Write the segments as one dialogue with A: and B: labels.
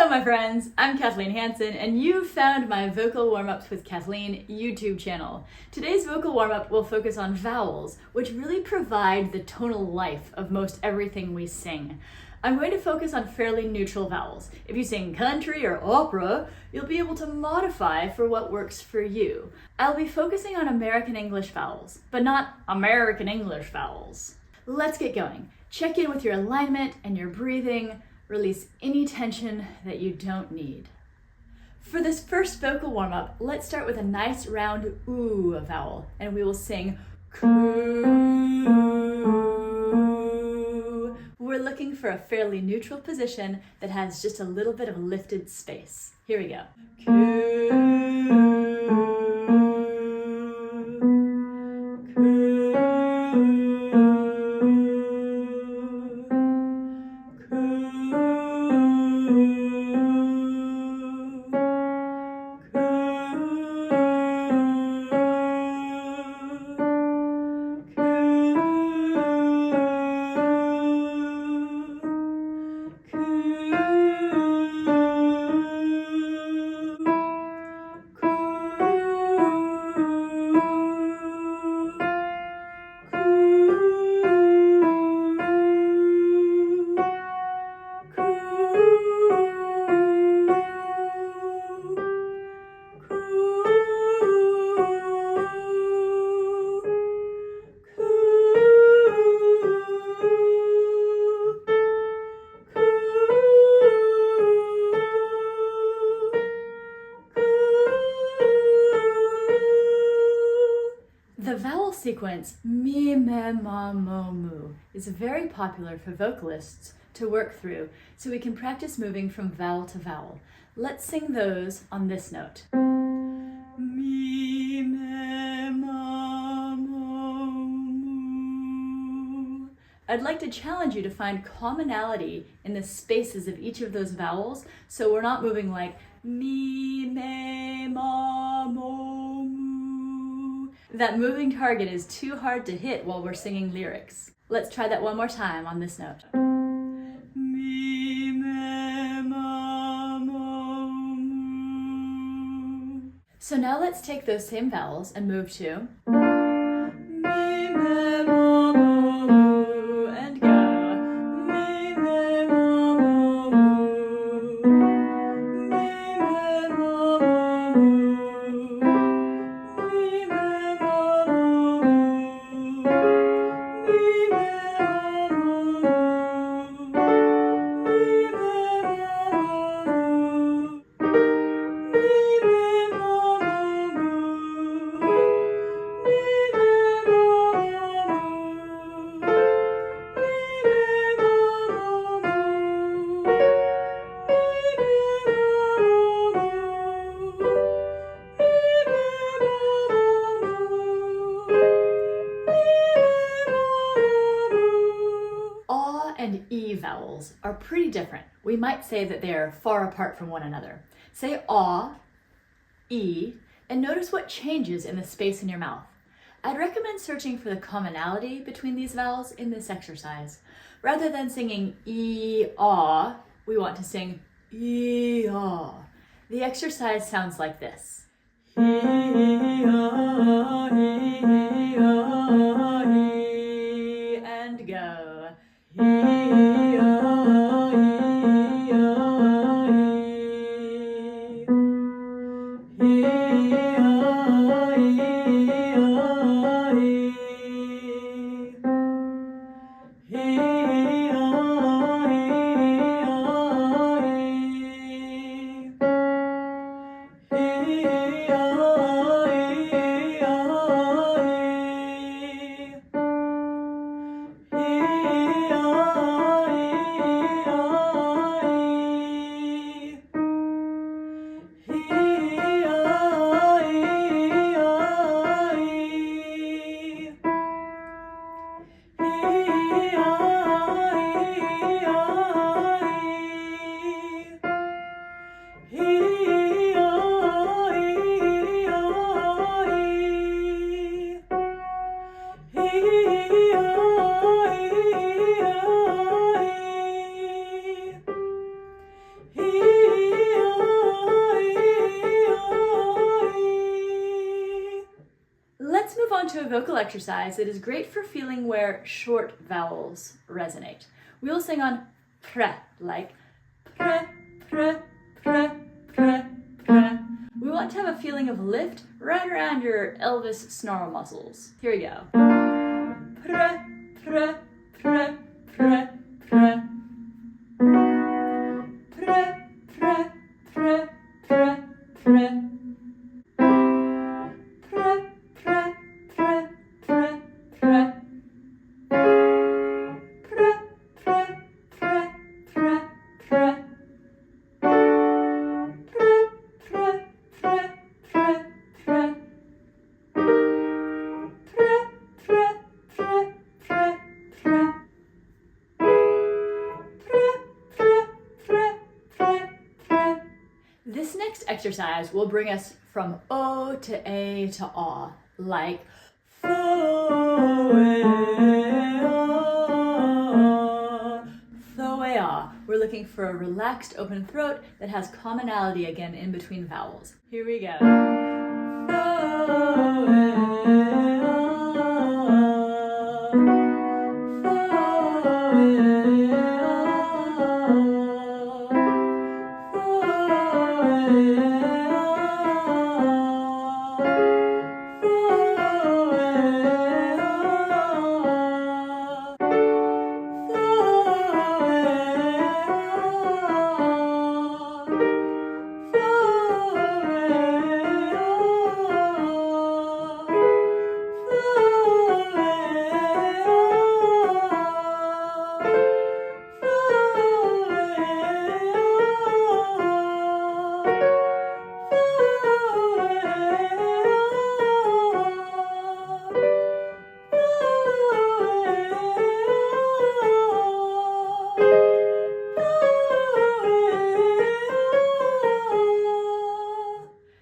A: Hello my friends, I'm Kathleen Hansen and you've found my Vocal Warmups with Kathleen YouTube channel. Today's vocal warmup will focus on vowels, which really provide the tonal life of most everything we sing. I'm going to focus on fairly neutral vowels. If you sing country or opera, you'll be able to modify for what works for you. I'll be focusing on American English vowels, but not American English vowels. Let's get going. Check in with your alignment and your breathing. Release any tension that you don't need. For this first vocal warm-up, let's start with a nice round ooh vowel, and we will sing coo. We're looking for a fairly neutral position that has just a little bit of lifted space. Here we go. Coo. The vowel sequence mi, me, ma, mo, mu is very popular for vocalists to work through, so we can practice moving from vowel to vowel. Let's sing those on this note. Mi, me, ma, mo, mu. I'd like to challenge you to find commonality in the spaces of each of those vowels, so we're not moving like mi, me, ma, mo, mu. That moving target is too hard to hit while we're singing lyrics. Let's try that one more time on this note. Mi, me, ma, mo, mu. So now let's take those same vowels and move to mi, me, ma, mo, mu, and go. Mi, me, ma, mo, mu. Mi, me, ma, mo, mu. And E vowels are pretty different. We might say that they are far apart from one another. Say ah, E, and notice what changes in the space in your mouth. I'd recommend searching for the commonality between these vowels in this exercise. Rather than singing E-ah, we want to sing E-ah. The exercise sounds like this. E-ah, E-ah, E, and go. E-ah, E-ah, E. E-ah, E-ah, E. E-ah, E-ah, E. E-ah, E-ah, E. on to a vocal exercise that is great for feeling where short vowels resonate. We will sing on preh, like preh, preh, preh, preh, preh. We want to have a feeling of lift right around your Elvis snarl muscles. Here we go. Preh, preh, preh, preh, preh. Preh, preh, preh, preh, preh. Preh, preh, preh, preh, preh. Preh, preh, preh, preh, preh. Preh, preh, preh, preh, preh. Preh, preh, preh, preh, preh. This next exercise will bring us from O to A to Ah, like Thoh-ay-ah, Thoh-ay-ah. We're looking for a relaxed open throat that has commonality again in between vowels. Here we go.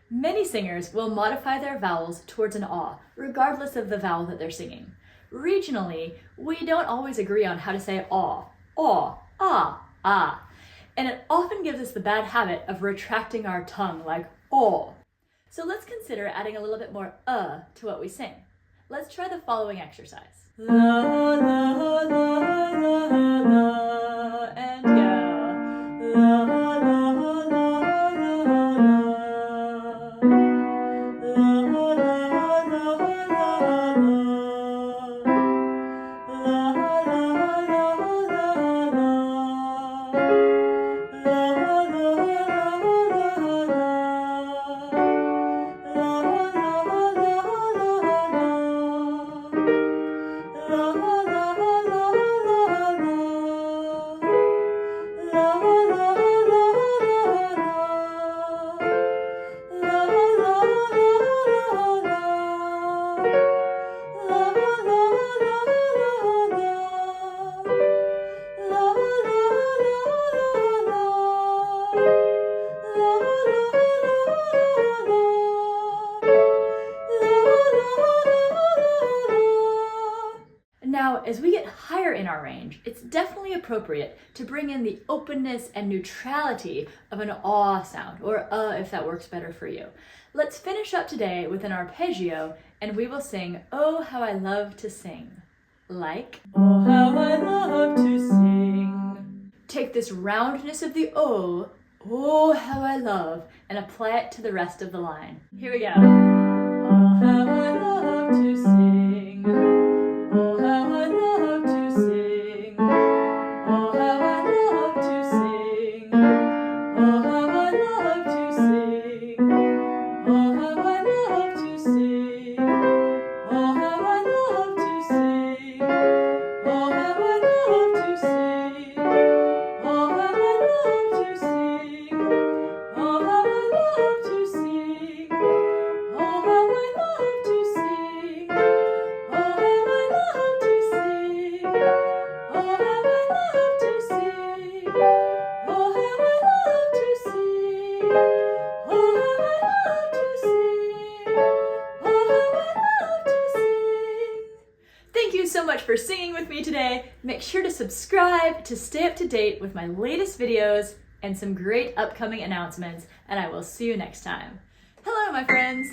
A: Many singers will modify their vowels towards an ah, regardless of the vowel that they're singing. Regionally, we don't always agree on how to say ah, ah, and it often gives us the bad habit of retracting our tongue like oh. So let's consider adding a little bit more to what we sing. Let's try the following exercise. La, la, la, la, la, and go. La, la, la, la, la. Now, as we get higher in our range, it's definitely appropriate to bring in the openness and neutrality of an ah sound, or if that works better for you. Let's finish up today with an arpeggio, and we will sing Oh How I Love to Sing. Like, oh how I love to sing. Take this roundness of the oh how I love, and apply it to the rest of the line. Here we go. Oh how I love to sing. Oh how I love to sing. Oh how I love to sing. Oh how I love to sing. Oh how I love to sing. Oh how I love to sing. Oh how I love to sing. Oh how I love to sing. Oh how I love to sing. Oh how I love to sing. Oh how I love to sing. Oh how I love to sing. Oh how I love to sing. Oh how I love to sing. Oh how I love to sing. Thank you so much for singing with me today. Make sure to subscribe to stay up to date with my latest videos and some great upcoming announcements, and I will see you next time. Hello, my friends.